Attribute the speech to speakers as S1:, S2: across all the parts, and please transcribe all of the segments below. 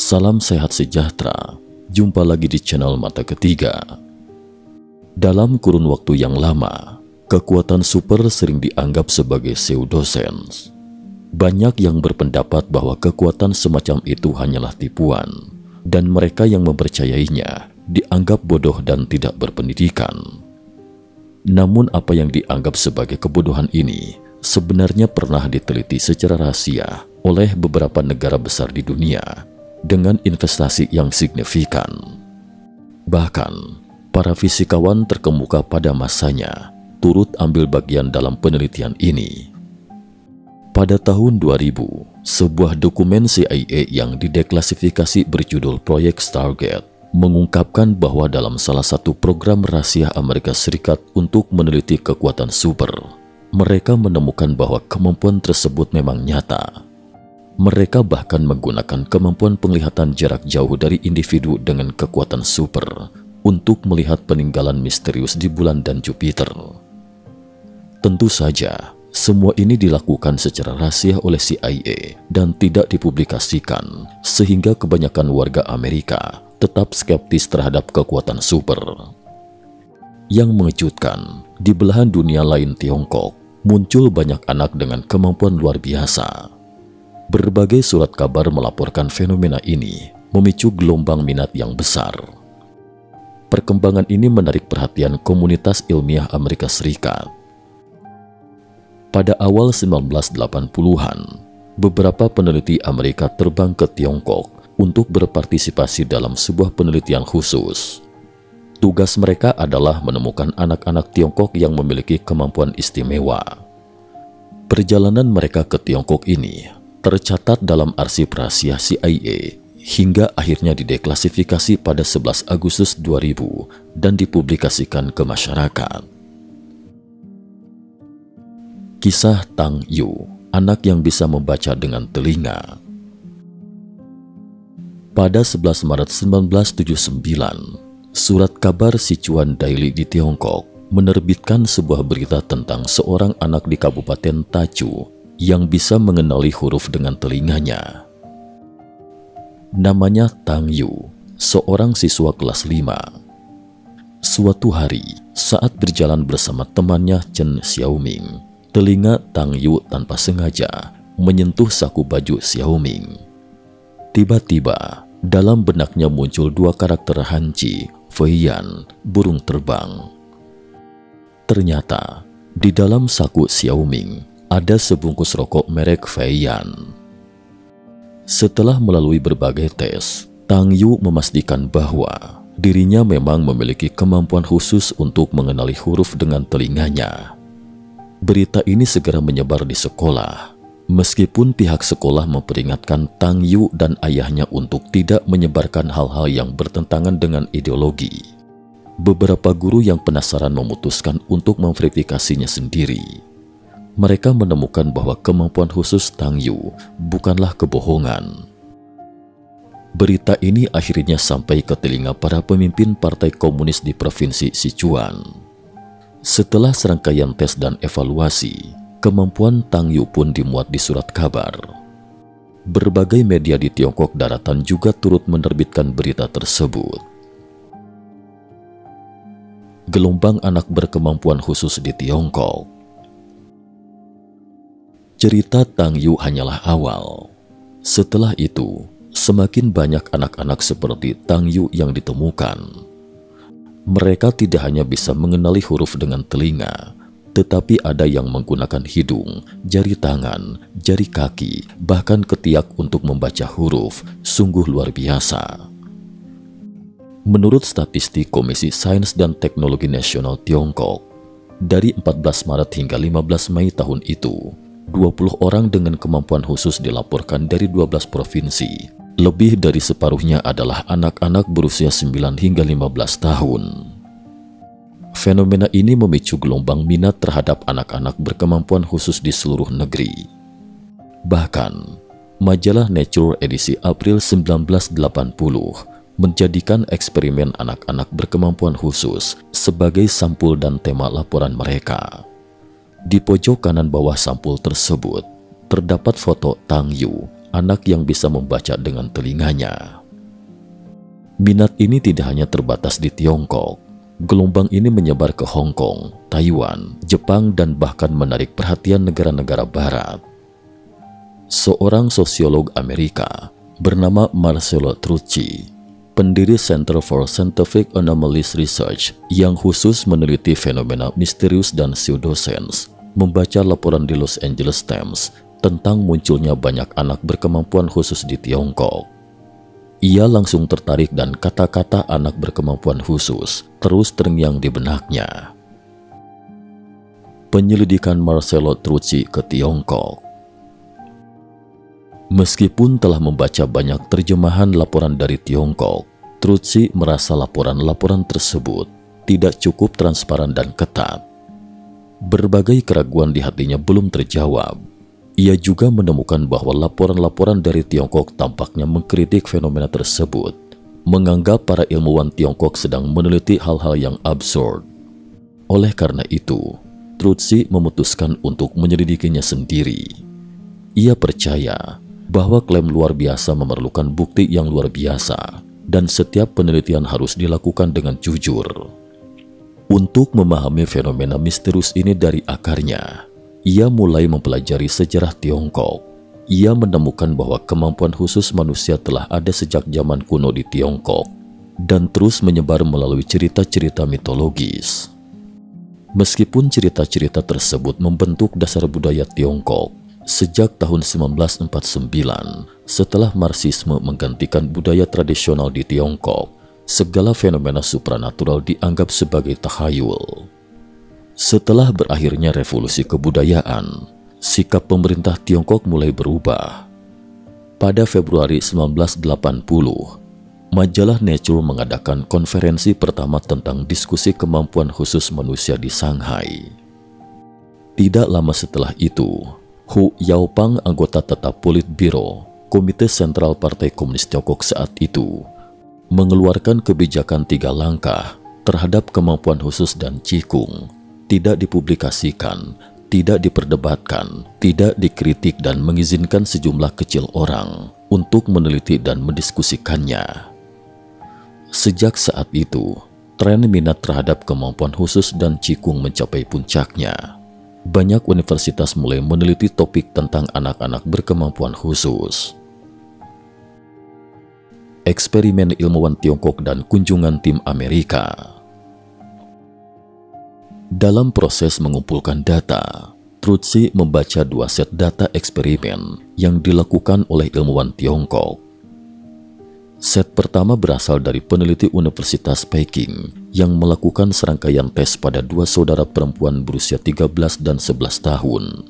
S1: Salam sehat sejahtera, jumpa lagi di channel Mata Ketiga. Dalam kurun waktu yang lama, kekuatan super sering dianggap sebagai pseudoscience. Banyak yang berpendapat bahwa kekuatan semacam itu hanyalah tipuan, dan mereka yang mempercayainya dianggap bodoh dan tidak berpendidikan. Namun apa yang dianggap sebagai kebodohan ini sebenarnya pernah diteliti secara rahasia oleh beberapa negara besar di dunia dengan investasi yang signifikan. Bahkan, para fisikawan terkemuka pada masanya turut ambil bagian dalam penelitian ini. Pada tahun 2000, sebuah dokumen CIA yang dideklasifikasi berjudul Proyek Stargate mengungkapkan bahwa dalam salah satu program rahasia Amerika Serikat untuk meneliti kekuatan super, mereka menemukan bahwa kemampuan tersebut memang nyata. Mereka bahkan menggunakan kemampuan penglihatan jarak jauh dari individu dengan kekuatan super untuk melihat peninggalan misterius di bulan dan Jupiter. Tentu saja, semua ini dilakukan secara rahasia oleh CIA dan tidak dipublikasikan, sehingga kebanyakan warga Amerika tetap skeptis terhadap kekuatan super. Yang mengejutkan, di belahan dunia lain Tiongkok, muncul banyak anak dengan kemampuan luar biasa. Berbagai surat kabar melaporkan fenomena ini memicu gelombang minat yang besar. Perkembangan ini menarik perhatian komunitas ilmiah Amerika Serikat. Pada awal 1980-an, beberapa peneliti Amerika terbang ke Tiongkok untuk berpartisipasi dalam sebuah penelitian khusus. Tugas mereka adalah menemukan anak-anak Tiongkok yang memiliki kemampuan istimewa. Perjalanan mereka ke Tiongkok ini tercatat dalam arsip rahasia CIA hingga akhirnya dideklasifikasi pada 11 Agustus 2000 dan dipublikasikan ke masyarakat. Kisah Tang Yu, anak yang bisa membaca dengan telinga. Pada 11 Maret 1979, surat kabar Sichuan Daily di Tiongkok menerbitkan sebuah berita tentang seorang anak di Kabupaten Tachu yang bisa mengenali huruf dengan telinganya. Namanya Tang Yu, seorang siswa kelas 5. Suatu hari, saat berjalan bersama temannya Chen Xiaoming, telinga Tang Yu tanpa sengaja menyentuh saku baju Xiaoming. Tiba-tiba, dalam benaknya muncul dua karakter Hanci, Feiyan, burung terbang. Ternyata, di dalam saku Xiaoming ada sebungkus rokok merek Feiyan. Setelah melalui berbagai tes, Tang Yu memastikan bahwa dirinya memang memiliki kemampuan khusus untuk mengenali huruf dengan telinganya. Berita ini segera menyebar di sekolah, meskipun pihak sekolah memperingatkan Tang Yu dan ayahnya untuk tidak menyebarkan hal-hal yang bertentangan dengan ideologi. Beberapa guru yang penasaran memutuskan untuk memverifikasinya sendiri. Mereka menemukan bahwa kemampuan khusus Tang Yu bukanlah kebohongan. Berita ini akhirnya sampai ke telinga para pemimpin partai komunis di provinsi Sichuan. Setelah serangkaian tes dan evaluasi, kemampuan Tang Yu pun dimuat di surat kabar. Berbagai media di Tiongkok daratan juga turut menerbitkan berita tersebut. Gelombang anak berkemampuan khusus di Tiongkok. Cerita Tang Yu hanyalah awal. Setelah itu, semakin banyak anak-anak seperti Tang Yu yang ditemukan. Mereka tidak hanya bisa mengenali huruf dengan telinga, tetapi ada yang menggunakan hidung, jari tangan, jari kaki, bahkan ketiak untuk membaca huruf. Sungguh luar biasa. Menurut statistik Komisi Sains dan Teknologi Nasional Tiongkok, dari 14 Maret hingga 15 Mei tahun itu, 20 orang dengan kemampuan khusus dilaporkan dari 12 provinsi. Lebih dari separuhnya adalah anak-anak berusia 9 hingga 15 tahun. Fenomena ini memicu gelombang minat terhadap anak-anak berkemampuan khusus di seluruh negeri. Bahkan, majalah Nature edisi April 1980 menjadikan eksperimen anak-anak berkemampuan khusus sebagai sampul dan tema laporan mereka. Di pojok kanan bawah sampul tersebut, terdapat foto Tang Yu, anak yang bisa membaca dengan telinganya. Minat ini tidak hanya terbatas di Tiongkok. Gelombang ini menyebar ke Hong Kong, Taiwan, Jepang, dan bahkan menarik perhatian negara-negara barat. Seorang sosiolog Amerika bernama Marcello Trucci, pendiri Center for Scientific Anomalies Research yang khusus meneliti fenomena misterius dan pseudoscience, membaca laporan di Los Angeles Times tentang munculnya banyak anak berkemampuan khusus di Tiongkok. Ia langsung tertarik dan kata-kata anak berkemampuan khusus terus terngiang di benaknya. Penyelidikan Marcello Trucci ke Tiongkok. Meskipun telah membaca banyak terjemahan laporan dari Tiongkok, Trucci merasa laporan-laporan tersebut tidak cukup transparan dan ketat. Berbagai keraguan di hatinya belum terjawab. Ia juga menemukan bahwa laporan-laporan dari Tiongkok tampaknya mengkritik fenomena tersebut, menganggap para ilmuwan Tiongkok sedang meneliti hal-hal yang absurd. Oleh karena itu, Trucci memutuskan untuk menyelidikinya sendiri. Ia percaya bahwa klaim luar biasa memerlukan bukti yang luar biasa, dan setiap penelitian harus dilakukan dengan jujur. Untuk memahami fenomena misterius ini dari akarnya, ia mulai mempelajari sejarah Tiongkok. Ia menemukan bahwa kemampuan khusus manusia telah ada sejak zaman kuno di Tiongkok dan terus menyebar melalui cerita-cerita mitologis. Meskipun cerita-cerita tersebut membentuk dasar budaya Tiongkok sejak tahun 1949, setelah Marxisme menggantikan budaya tradisional di Tiongkok, segala fenomena supranatural dianggap sebagai takhayul. Setelah berakhirnya revolusi kebudayaan, sikap pemerintah Tiongkok mulai berubah. Pada Februari 1980, majalah Nature mengadakan konferensi pertama tentang diskusi kemampuan khusus manusia di Shanghai. Tidak lama setelah itu, Hu Yaopang, anggota tetap Politbiro, Komite Sentral Partai Komunis Tiongkok saat itu, mengeluarkan kebijakan 3 langkah terhadap kemampuan khusus dan Qigong. Tidak dipublikasikan, tidak diperdebatkan, tidak dikritik, dan mengizinkan sejumlah kecil orang untuk meneliti dan mendiskusikannya. Sejak saat itu, tren minat terhadap kemampuan khusus dan Qigong mencapai puncaknya. Banyak universitas mulai meneliti topik tentang anak-anak berkemampuan khusus. Eksperimen ilmuwan Tiongkok dan kunjungan tim Amerika. Dalam proses mengumpulkan data, Trucci membaca 2 set data eksperimen yang dilakukan oleh ilmuwan Tiongkok. Set pertama berasal dari peneliti Universitas Peking yang melakukan serangkaian tes pada 2 saudara perempuan berusia 13 dan 11 tahun.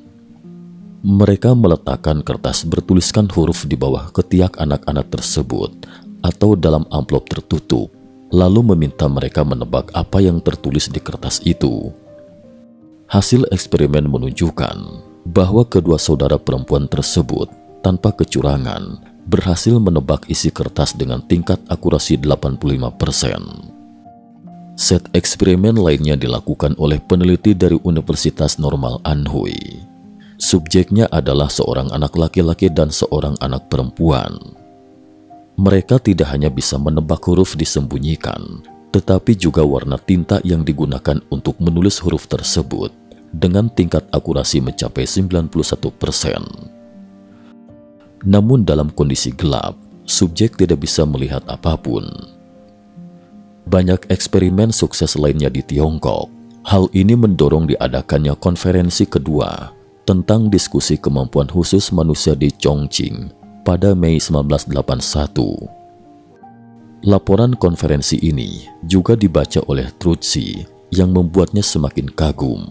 S1: Mereka meletakkan kertas bertuliskan huruf di bawah ketiak anak-anak tersebut atau dalam amplop tertutup, lalu meminta mereka menebak apa yang tertulis di kertas itu. Hasil eksperimen menunjukkan bahwa kedua saudara perempuan tersebut tanpa kecurangan berhasil menebak isi kertas dengan tingkat akurasi 85%. Set eksperimen lainnya dilakukan oleh peneliti dari Universitas Normal Anhui. Subjeknya adalah seorang anak laki-laki dan seorang anak perempuan. Mereka tidak hanya bisa menebak huruf disembunyikan, tetapi juga warna tinta yang digunakan untuk menulis huruf tersebut dengan tingkat akurasi mencapai 91%. Namun dalam kondisi gelap, subjek tidak bisa melihat apapun. Banyak eksperimen sukses lainnya di Tiongkok. Hal ini mendorong diadakannya konferensi kedua tentang diskusi kemampuan khusus manusia di Chongqing pada Mei 1981. Laporan konferensi ini juga dibaca oleh Trucci yang membuatnya semakin kagum.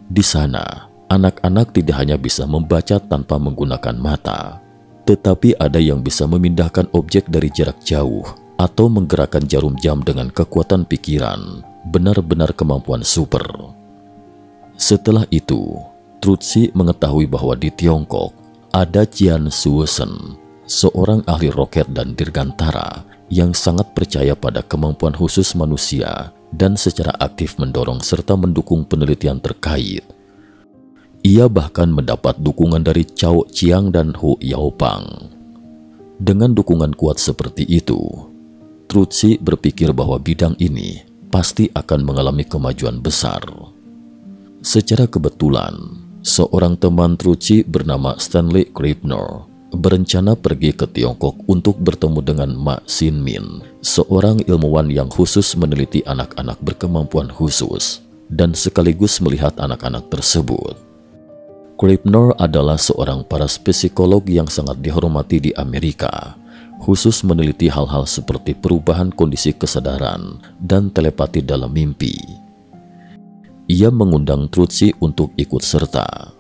S1: Di sana, anak-anak tidak hanya bisa membaca tanpa menggunakan mata, tetapi ada yang bisa memindahkan objek dari jarak jauh atau menggerakkan jarum jam dengan kekuatan pikiran, benar-benar kemampuan super. Setelah itu, Trucci mengetahui bahwa di Tiongkok ada Jian Shuosen, seorang ahli roket dan dirgantara yang sangat percaya pada kemampuan khusus manusia dan secara aktif mendorong serta mendukung penelitian terkait. Ia bahkan mendapat dukungan dari Cao Qiang dan Hu Yaopang. Dengan dukungan kuat seperti itu, Truci berpikir bahwa bidang ini pasti akan mengalami kemajuan besar. Secara kebetulan, seorang teman Truci bernama Stanley Krippner berencana pergi ke Tiongkok untuk bertemu dengan Ma Xinmin, seorang ilmuwan yang khusus meneliti anak-anak berkemampuan khusus dan sekaligus melihat anak-anak tersebut. Krippner adalah seorang parapsikolog yang sangat dihormati di Amerika, khusus meneliti hal-hal seperti perubahan kondisi kesadaran dan telepati dalam mimpi. Ia mengundang Truci untuk ikut serta.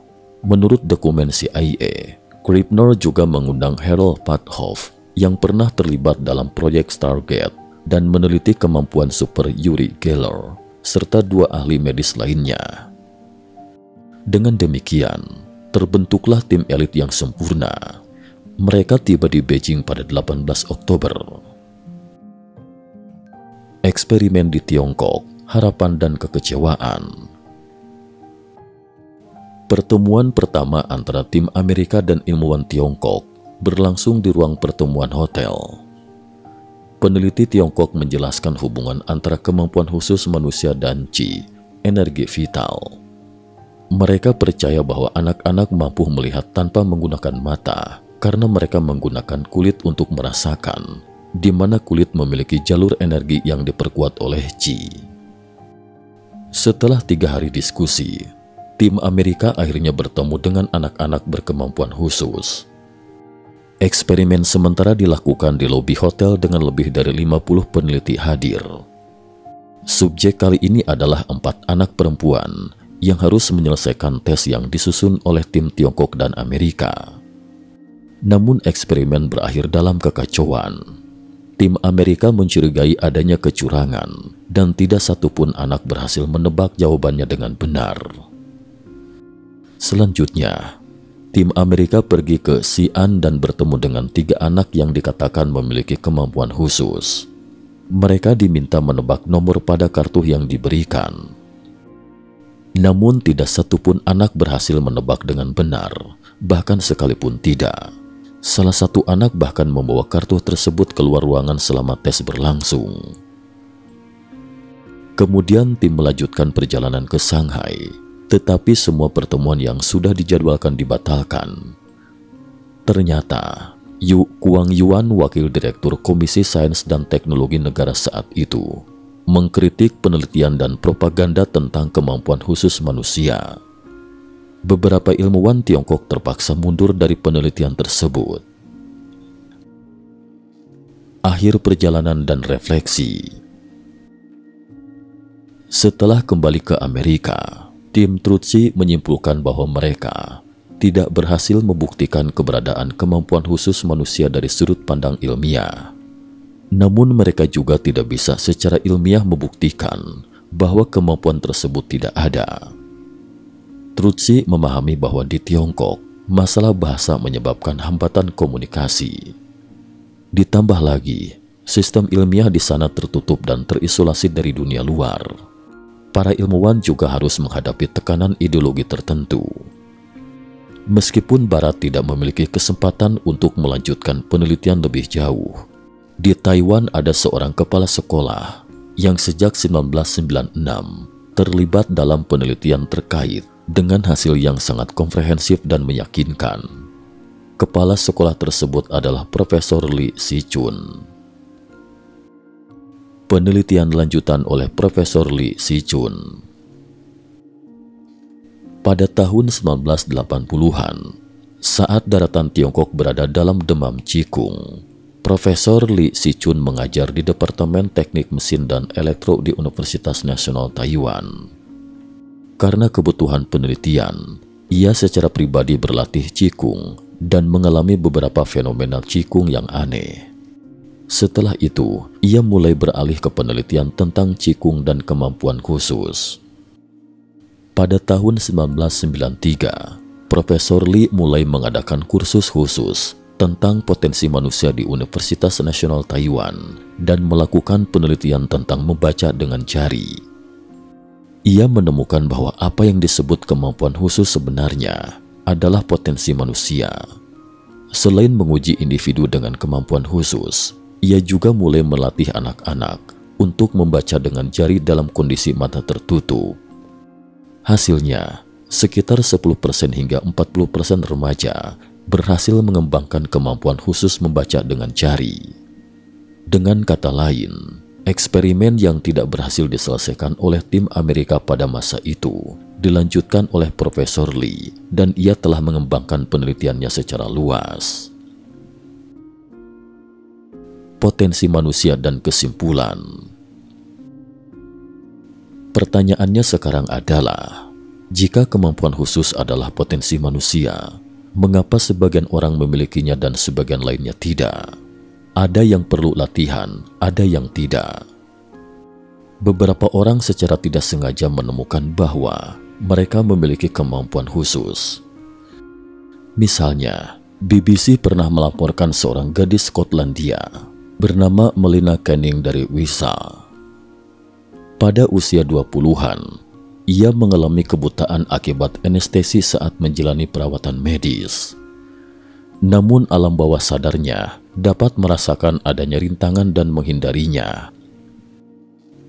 S1: Menurut dokumen CIA, Krippner juga mengundang Harold Padhoff yang pernah terlibat dalam proyek Stargate dan meneliti kemampuan super Uri Geller, serta 2 ahli medis lainnya. Dengan demikian, terbentuklah tim elit yang sempurna. Mereka tiba di Beijing pada 18 Oktober. Eksperimen di Tiongkok, harapan dan kekecewaan. Pertemuan pertama antara tim Amerika dan ilmuwan Tiongkok berlangsung di ruang pertemuan hotel. Peneliti Tiongkok menjelaskan hubungan antara kemampuan khusus manusia dan Qi, energi vital. Mereka percaya bahwa anak-anak mampu melihat tanpa menggunakan mata karena mereka menggunakan kulit untuk merasakan, di mana kulit memiliki jalur energi yang diperkuat oleh Qi. Setelah 3 hari diskusi, tim Amerika akhirnya bertemu dengan anak-anak berkemampuan khusus. Eksperimen sementara dilakukan di lobi hotel dengan lebih dari 50 peneliti hadir. Subjek kali ini adalah 4 anak perempuan yang harus menyelesaikan tes yang disusun oleh tim Tiongkok dan Amerika. Namun eksperimen berakhir dalam kekacauan. Tim Amerika mencurigai adanya kecurangan dan tidak satupun anak berhasil menebak jawabannya dengan benar. Selanjutnya, tim Amerika pergi ke Xi'an dan bertemu dengan 3 anak yang dikatakan memiliki kemampuan khusus. Mereka diminta menebak nomor pada kartu yang diberikan. Namun tidak satupun anak berhasil menebak dengan benar, bahkan sekalipun tidak. Salah satu anak bahkan membawa kartu tersebut keluar ruangan selama tes berlangsung. Kemudian tim melanjutkan perjalanan ke Shanghai, tetapi semua pertemuan yang sudah dijadwalkan dibatalkan. Ternyata, Yu Guangyuan, wakil direktur Komisi Sains dan Teknologi Negara saat itu, mengkritik penelitian dan propaganda tentang kemampuan khusus manusia. Beberapa ilmuwan Tiongkok terpaksa mundur dari penelitian tersebut. Akhir perjalanan dan refleksi. Setelah kembali ke Amerika, tim Truci menyimpulkan bahwa mereka tidak berhasil membuktikan keberadaan kemampuan khusus manusia dari sudut pandang ilmiah. Namun mereka juga tidak bisa secara ilmiah membuktikan bahwa kemampuan tersebut tidak ada. Truci memahami bahwa di Tiongkok, masalah bahasa menyebabkan hambatan komunikasi. Ditambah lagi, sistem ilmiah di sana tertutup dan terisolasi dari dunia luar. Para ilmuwan juga harus menghadapi tekanan ideologi tertentu. Meskipun Barat tidak memiliki kesempatan untuk melanjutkan penelitian lebih jauh, di Taiwan ada seorang kepala sekolah yang sejak 1996 terlibat dalam penelitian terkait dengan hasil yang sangat komprehensif dan meyakinkan. Kepala sekolah tersebut adalah Profesor Li Xichun. Penelitian lanjutan oleh Profesor Li Xichun. Pada tahun 1980-an, saat daratan Tiongkok berada dalam demam Qigong, Profesor Li Xichun mengajar di Departemen Teknik Mesin dan Elektro di Universitas Nasional Taiwan. Karena kebutuhan penelitian, ia secara pribadi berlatih Qigong dan mengalami beberapa fenomena Qigong yang aneh. Setelah itu, ia mulai beralih ke penelitian tentang Qigong dan kemampuan khusus. Pada tahun 1993, Profesor Li mulai mengadakan kursus khusus tentang potensi manusia di Universitas Nasional Taiwan dan melakukan penelitian tentang membaca dengan jari. Ia menemukan bahwa apa yang disebut kemampuan khusus sebenarnya adalah potensi manusia. Selain menguji individu dengan kemampuan khusus, Ia juga mulai melatih anak-anak untuk membaca dengan jari dalam kondisi mata tertutup. Hasilnya, sekitar 10% hingga 40% remaja berhasil mengembangkan kemampuan khusus membaca dengan jari. Dengan kata lain, eksperimen yang tidak berhasil diselesaikan oleh tim Amerika pada masa itu dilanjutkan oleh Profesor Lee dan ia telah mengembangkan penelitiannya secara luas. Potensi manusia dan kesimpulan. Pertanyaannya sekarang adalah, jika kemampuan khusus adalah potensi manusia, mengapa sebagian orang memilikinya dan sebagian lainnya tidak? Ada yang perlu latihan, ada yang tidak. Beberapa orang secara tidak sengaja menemukan bahwa mereka memiliki kemampuan khusus. Misalnya, BBC pernah melaporkan seorang gadis Skotlandia bernama Melina Canning dari Wisa. Pada usia 20-an, ia mengalami kebutaan akibat anestesi saat menjalani perawatan medis. Namun alam bawah sadarnya dapat merasakan adanya rintangan dan menghindarinya.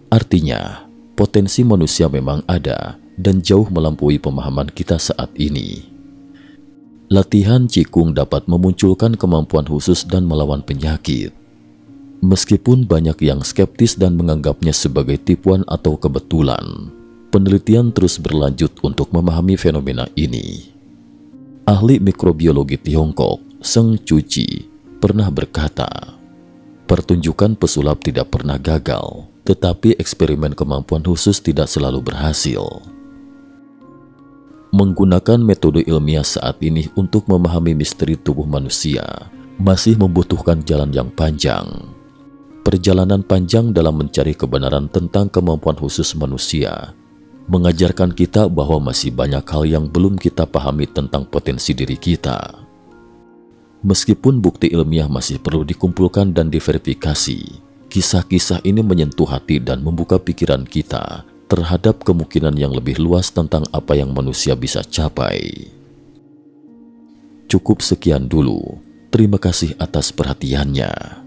S1: Artinya, potensi manusia memang ada dan jauh melampaui pemahaman kita saat ini. Latihan Qigong dapat memunculkan kemampuan khusus dan melawan penyakit. Meskipun banyak yang skeptis dan menganggapnya sebagai tipuan atau kebetulan, penelitian terus berlanjut untuk memahami fenomena ini. Ahli mikrobiologi Tiongkok, Seng Cuci, pernah berkata, pertunjukan pesulap tidak pernah gagal, tetapi eksperimen kemampuan khusus tidak selalu berhasil. Menggunakan metode ilmiah saat ini untuk memahami misteri tubuh manusia masih membutuhkan jalan yang panjang. Perjalanan panjang dalam mencari kebenaran tentang kemampuan khusus manusia mengajarkan kita bahwa masih banyak hal yang belum kita pahami tentang potensi diri kita. Meskipun bukti ilmiah masih perlu dikumpulkan dan diverifikasi, kisah-kisah ini menyentuh hati dan membuka pikiran kita terhadap kemungkinan yang lebih luas tentang apa yang manusia bisa capai. Cukup sekian dulu. Terima kasih atas perhatiannya.